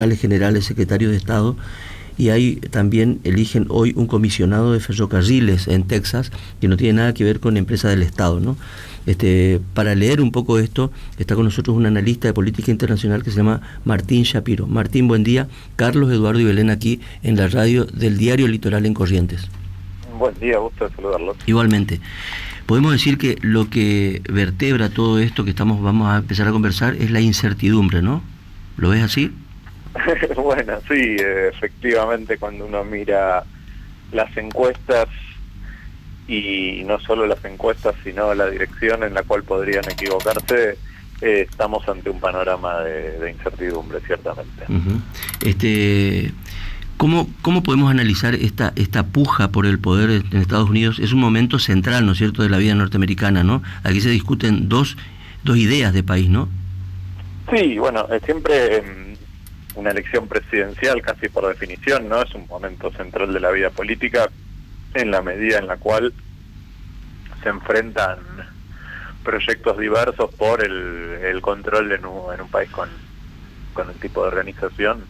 generales, secretarios de Estado, y ahí también eligen hoy un comisionado de ferrocarriles en Texas, que no tiene nada que ver con empresas del Estado, ¿no? Para leer un poco esto, está con nosotros un analista de política internacional que se llama Martín Shapiro. Martín, buen día. Carlos, Eduardo y Belén aquí en la radio del Diario Litoral en Corrientes. Buen día, gusto de saludarlos. Igualmente. Podemos decir que lo que vertebra todo esto que vamos a empezar a conversar es la incertidumbre, ¿no? ¿Lo ves así? Bueno, sí, efectivamente, cuando uno mira las encuestas, y no solo las encuestas, sino la dirección en la cual podrían equivocarse, estamos ante un panorama de incertidumbre, ciertamente. ¿Cómo podemos analizar esta puja por el poder en Estados Unidos? Es un momento central, ¿no es cierto?, de la vida norteamericana, ¿no? Aquí se discuten dos ideas de país, ¿no? Sí, bueno, siempre una elección presidencial, casi por definición, ¿no? Es un momento central de la vida política, en la medida en la cual se enfrentan proyectos diversos por el control en un país con el tipo de organización,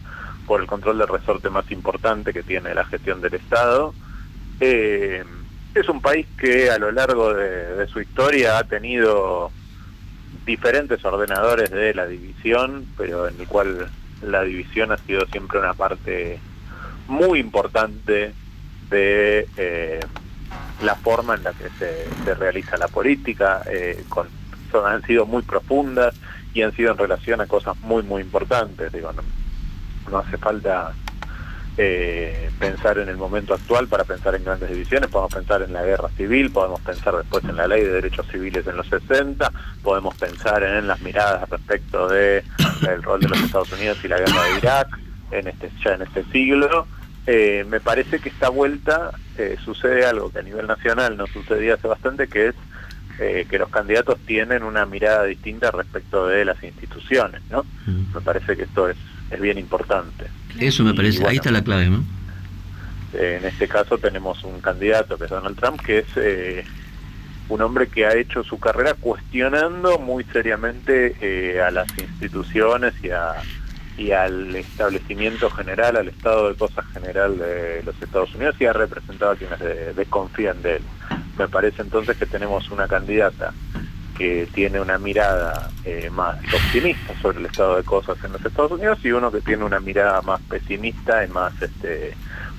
por el control del resorte más importante que tiene la gestión del Estado. Es un país que a lo largo de su historia ha tenido diferentes ordenadores de la división, pero en el cual la división ha sido siempre una parte muy importante de la forma en la que se realiza la política. Han sido muy profundas y han sido en relación a cosas muy importantes. Digo, no hace falta pensar en el momento actual para pensar en grandes divisiones. Podemos pensar en la guerra civil, podemos pensar después en la ley de derechos civiles en los 60, podemos pensar en las miradas respecto del rol de los Estados Unidos y la guerra de Irak ya en este siglo. Me parece que esta vuelta sucede algo que a nivel nacional no sucedía hace bastante, que es que los candidatos tienen una mirada distinta respecto de las instituciones, ¿no? Me parece que esto es bien importante. Eso me parece, bueno, ahí está la clave, ¿no? En este caso tenemos un candidato que es Donald Trump, que es un hombre que ha hecho su carrera cuestionando muy seriamente a las instituciones y al establecimiento general, al estado de cosas general de los Estados Unidos, y ha representado a quienes desconfían de él. Me parece entonces que tenemos una candidata que tiene una mirada más optimista sobre el estado de cosas en los Estados Unidos, y uno que tiene una mirada más pesimista y más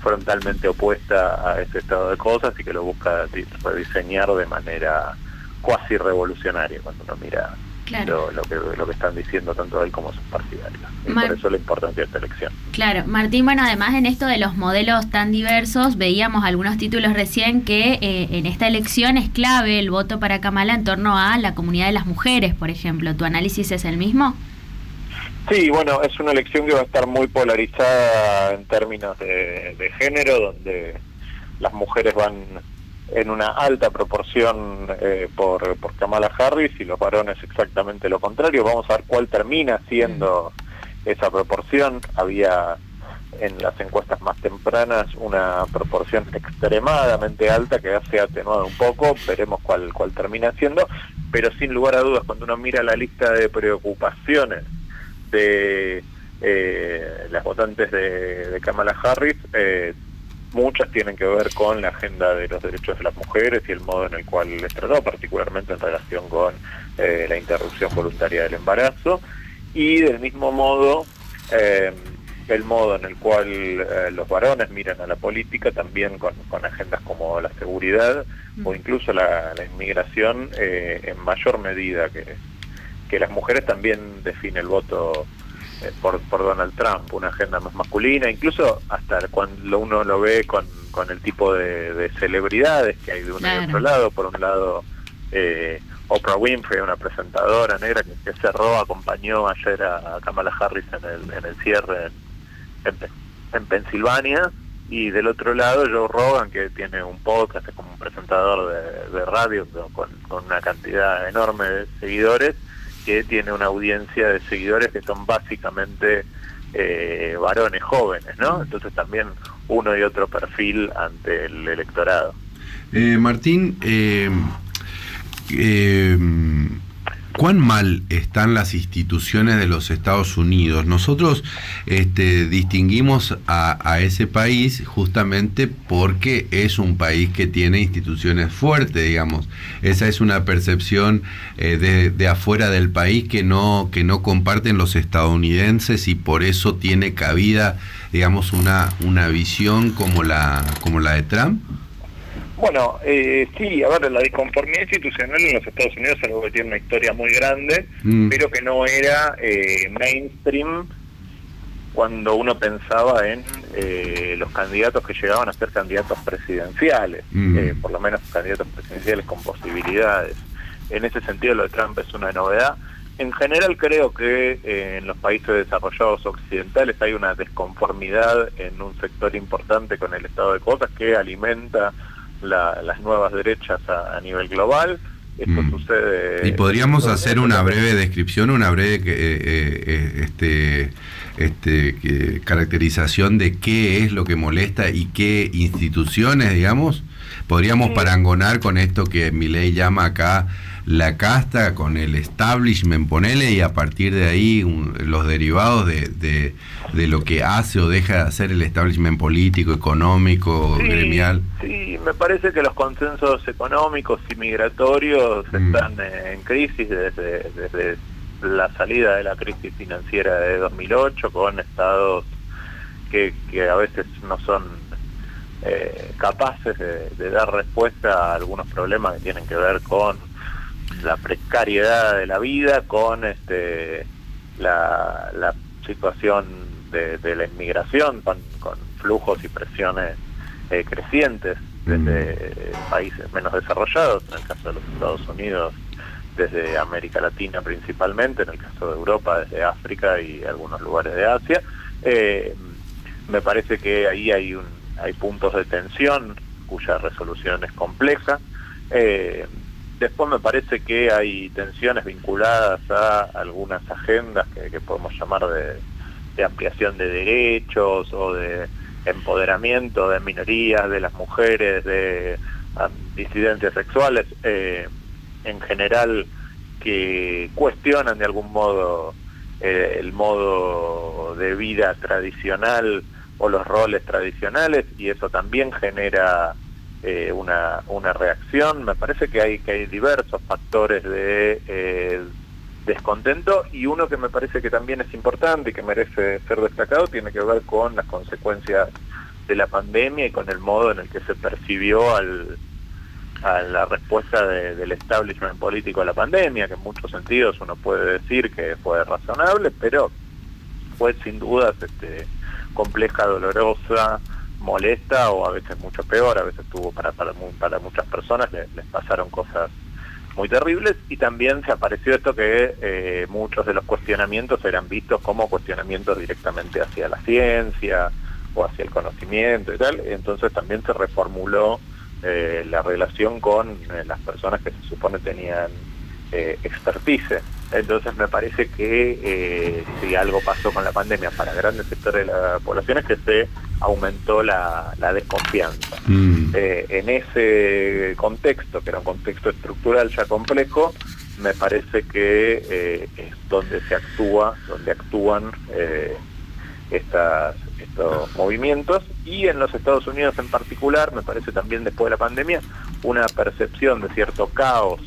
frontalmente opuesta a ese estado de cosas, y que lo busca rediseñar de manera cuasi revolucionaria cuando uno mira, claro, lo que están diciendo tanto él como sus partidarios. Y por eso la importancia de esta elección. Claro, Martín, bueno, además en esto de los modelos tan diversos, veíamos algunos títulos recién que en esta elección es clave el voto para Kamala en torno a la comunidad de las mujeres, por ejemplo. ¿Tu análisis es el mismo? Sí, bueno, es una elección que va a estar muy polarizada en términos de género, donde las mujeres van en una alta proporción por Kamala Harris, y los varones exactamente lo contrario. Vamos a ver cuál termina siendo esa proporción. Había en las encuestas más tempranas una proporción extremadamente alta que se ha atenuado un poco. Veremos cuál termina siendo, pero sin lugar a dudas, cuando uno mira la lista de preocupaciones de las votantes de Kamala Harris, muchas tienen que ver con la agenda de los derechos de las mujeres y el modo en el cual les trató, particularmente en relación con la interrupción voluntaria del embarazo, y del mismo modo el modo en el cual los varones miran a la política, también con agendas como la seguridad o incluso la inmigración, en mayor medida que las mujeres. También define el voto por Donald Trump, una agenda más masculina, incluso hasta cuando uno lo ve con el tipo de celebridades que hay de uno y otro lado. Por un lado, Oprah Winfrey, una presentadora negra que cerró, acompañó ayer a Kamala Harris en el cierre en Pensilvania, y del otro lado Joe Rogan, que tiene un podcast, es como un presentador de radio con una cantidad enorme de seguidores, que tiene una audiencia de seguidores que son básicamente varones jóvenes, ¿no? Entonces también uno y otro perfil ante el electorado. Martín, ¿Cuán mal están las instituciones de los Estados Unidos? Nosotros distinguimos a ese país justamente porque es un país que tiene instituciones fuertes, digamos. Esa es una percepción de afuera del país que no comparten los estadounidenses, y por eso tiene cabida, digamos, una visión como la de Trump. Bueno, sí, a ver, la disconformidad institucional en los Estados Unidos es algo que tiene una historia muy grande, pero que no era mainstream cuando uno pensaba en los candidatos que llegaban a ser candidatos presidenciales, por lo menos candidatos presidenciales con posibilidades. En ese sentido, lo de Trump es una novedad. En general, creo que en los países desarrollados occidentales hay una desconformidad en un sector importante con el estado de cosas que alimenta las nuevas derechas a nivel global. Esto sucede. Y podríamos hacer una breve descripción, una breve caracterización de qué es lo que molesta y qué instituciones, digamos. Podríamos parangonar con esto que Milei llama acá la casta, con el establishment, ponele, y a partir de ahí los derivados de lo que hace o deja de hacer el establishment político, económico, gremial. Sí, me parece que los consensos económicos y migratorios están en crisis desde la salida de la crisis financiera de 2008, con estados que a veces no son capaces de dar respuesta a algunos problemas que tienen que ver con la precariedad de la vida, con la situación de la inmigración, con flujos y presiones crecientes desde países menos desarrollados, en el caso de los Estados Unidos desde América Latina principalmente, en el caso de Europa desde África y algunos lugares de Asia. Me parece que ahí hay puntos de tensión cuya resolución es compleja. Después me parece que hay tensiones vinculadas a algunas agendas que podemos llamar de ampliación de derechos o de empoderamiento de minorías, de las mujeres, de disidencias sexuales, en general, que cuestionan de algún modo el modo de vida tradicional o los roles tradicionales, y eso también genera una reacción. Me parece que hay diversos factores de descontento, y uno que me parece que también es importante y que merece ser destacado tiene que ver con las consecuencias de la pandemia y con el modo en el que se percibió a la respuesta del establishment político a la pandemia, que en muchos sentidos uno puede decir que fue razonable, pero fue sin dudas compleja, dolorosa, molesta, o a veces mucho peor. A veces tuvo para muchas personas les pasaron cosas muy terribles, y también se apareció esto que muchos de los cuestionamientos eran vistos como cuestionamientos directamente hacia la ciencia o hacia el conocimiento y tal. Entonces también se reformuló la relación con las personas que se supone tenían expertise. Entonces me parece que si algo pasó con la pandemia para grandes sectores de la población es que se aumentó la desconfianza. En ese contexto, que era un contexto estructural ya complejo, me parece que es donde actúan estos movimientos, y en los Estados Unidos en particular, me parece también después de la pandemia, una percepción de cierto caos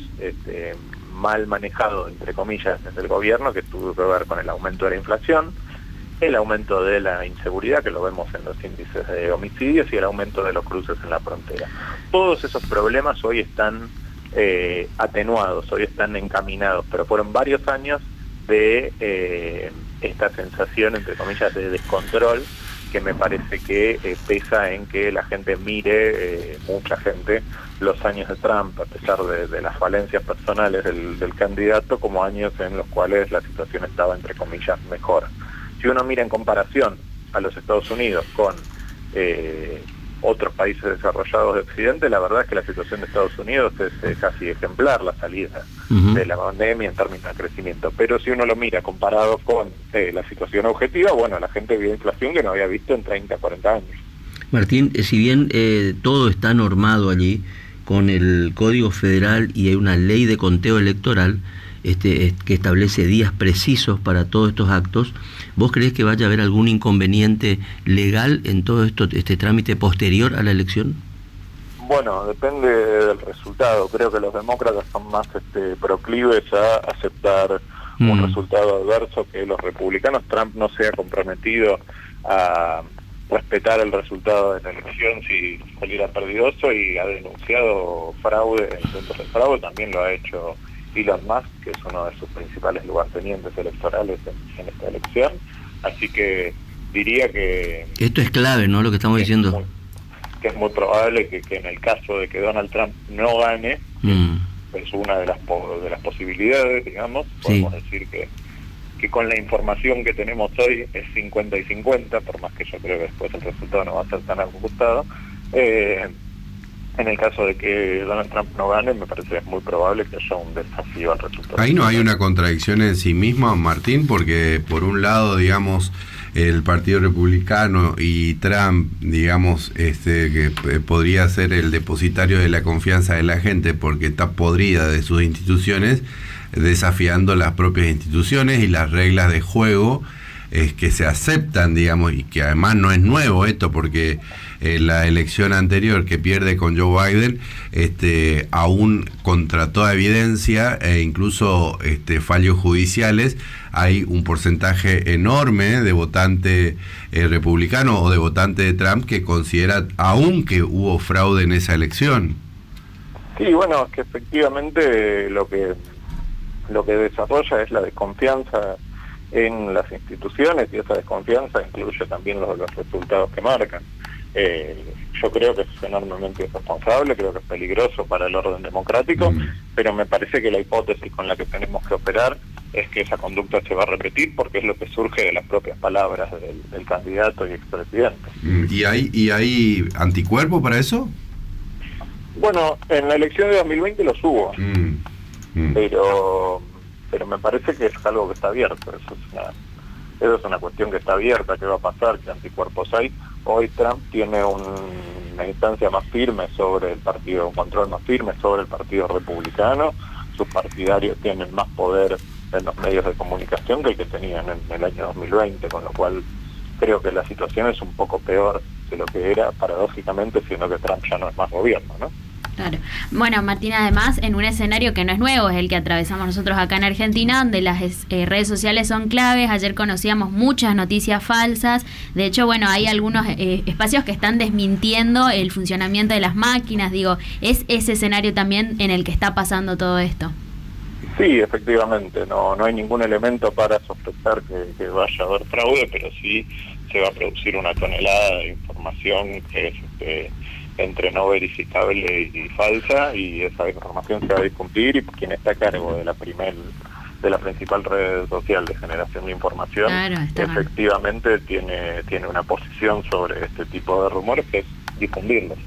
mal manejado, entre comillas, desde el gobierno, que tuvo que ver con el aumento de la inflación, el aumento de la inseguridad, que lo vemos en los índices de homicidios, y el aumento de los cruces en la frontera. Todos esos problemas hoy están atenuados, hoy están encaminados, pero fueron varios años de esta sensación, entre comillas, de descontrol, que me parece que pesa en que la gente mire, mucha gente, los años de Trump, a pesar de las falencias personales del candidato, como años en los cuales la situación estaba, entre comillas, mejor. Si uno mira en comparación a los Estados Unidos con otros países desarrollados de Occidente, la verdad es que la situación de Estados Unidos es casi ejemplar, la salida de la pandemia en términos de crecimiento. Pero si uno lo mira comparado con la situación objetiva, bueno, la gente vio inflación que no había visto en 30, 40 años. Martín, si bien todo está normado allí con el Código Federal y hay una ley de conteo electoral, que establece días precisos para todos estos actos, ¿vos creés que vaya a haber algún inconveniente legal en todo esto, este trámite posterior a la elección? Bueno, depende del resultado. Creo que los demócratas son más proclives a aceptar un resultado adverso que los republicanos. Trump no se ha comprometido a respetar el resultado de la elección si saliera perdidoso, y ha denunciado fraude. Intentos de fraude también lo ha hecho Elon Musk, que es uno de sus principales lugartenientes electorales en esta elección. Así que diría que... Esto es clave, ¿no?, lo que estamos diciendo. Que es muy probable que en el caso de que Donald Trump no gane, es una de las posibilidades, digamos. Podemos decir que con la información que tenemos hoy es 50 y 50, por más que yo creo que después el resultado no va a ser tan ajustado. En el caso de que Donald Trump no gane, me parece que es muy probable que haya un desafío al resultado. Ahí no hay una contradicción en sí misma, Martín, porque por un lado, digamos, el Partido Republicano y Trump, digamos, que podría ser el depositario de la confianza de la gente porque está podrida de sus instituciones, desafiando las propias instituciones y las reglas de juego que se aceptan, digamos, y que además no es nuevo esto, porque la elección anterior que pierde con Joe Biden, aún contra toda evidencia e incluso fallos judiciales, hay un porcentaje enorme de votante republicano o de votante de Trump que considera aún que hubo fraude en esa elección. Sí, bueno, es que efectivamente lo que desarrolla es la desconfianza en las instituciones, y esa desconfianza incluye también los resultados que marcan. Yo creo que es enormemente irresponsable, creo que es peligroso para el orden democrático, pero me parece que la hipótesis con la que tenemos que operar es que esa conducta se va a repetir, porque es lo que surge de las propias palabras del candidato y expresidente. ¿Y hay anticuerpos para eso? Bueno, en la elección de 2020 los hubo, pero me parece que es algo que está abierto. Eso es una cuestión que está abierta. ¿Qué va a pasar? ¿Qué anticuerpos hay? Hoy Trump tiene una instancia más firme sobre el partido, un control más firme sobre el partido republicano. Sus partidarios tienen más poder en los medios de comunicación que el que tenían en el año 2020, con lo cual creo que la situación es un poco peor de lo que era, paradójicamente, siendo que Trump ya no es más gobierno, ¿no? Claro. Bueno, Martín, además, en un escenario que no es nuevo, es el que atravesamos nosotros acá en Argentina, donde las redes sociales son claves. Ayer conocíamos muchas noticias falsas. De hecho, bueno, hay algunos espacios que están desmintiendo el funcionamiento de las máquinas. Digo, ¿es ese escenario también en el que está pasando todo esto? Sí, efectivamente. No hay ningún elemento para sospechar que vaya a haber fraude, pero sí se va a producir una tonelada de información que es entre no verificable y falsa, y esa información se va a difundir, y quien está a cargo de la principal red social de generación de información, claro, efectivamente tiene una posición sobre este tipo de rumores, que es difundirlos.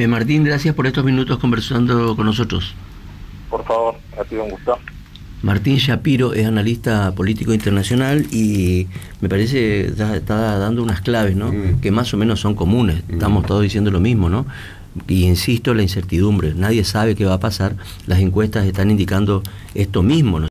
Martín, gracias por estos minutos conversando con nosotros. Por favor, ha sido un gusto. Martín Shapiro es analista político internacional y me parece está dando unas claves, ¿no? Que más o menos son comunes. Estamos todos diciendo lo mismo, ¿no? Y insisto, la incertidumbre. Nadie sabe qué va a pasar. Las encuestas están indicando esto mismo, ¿no?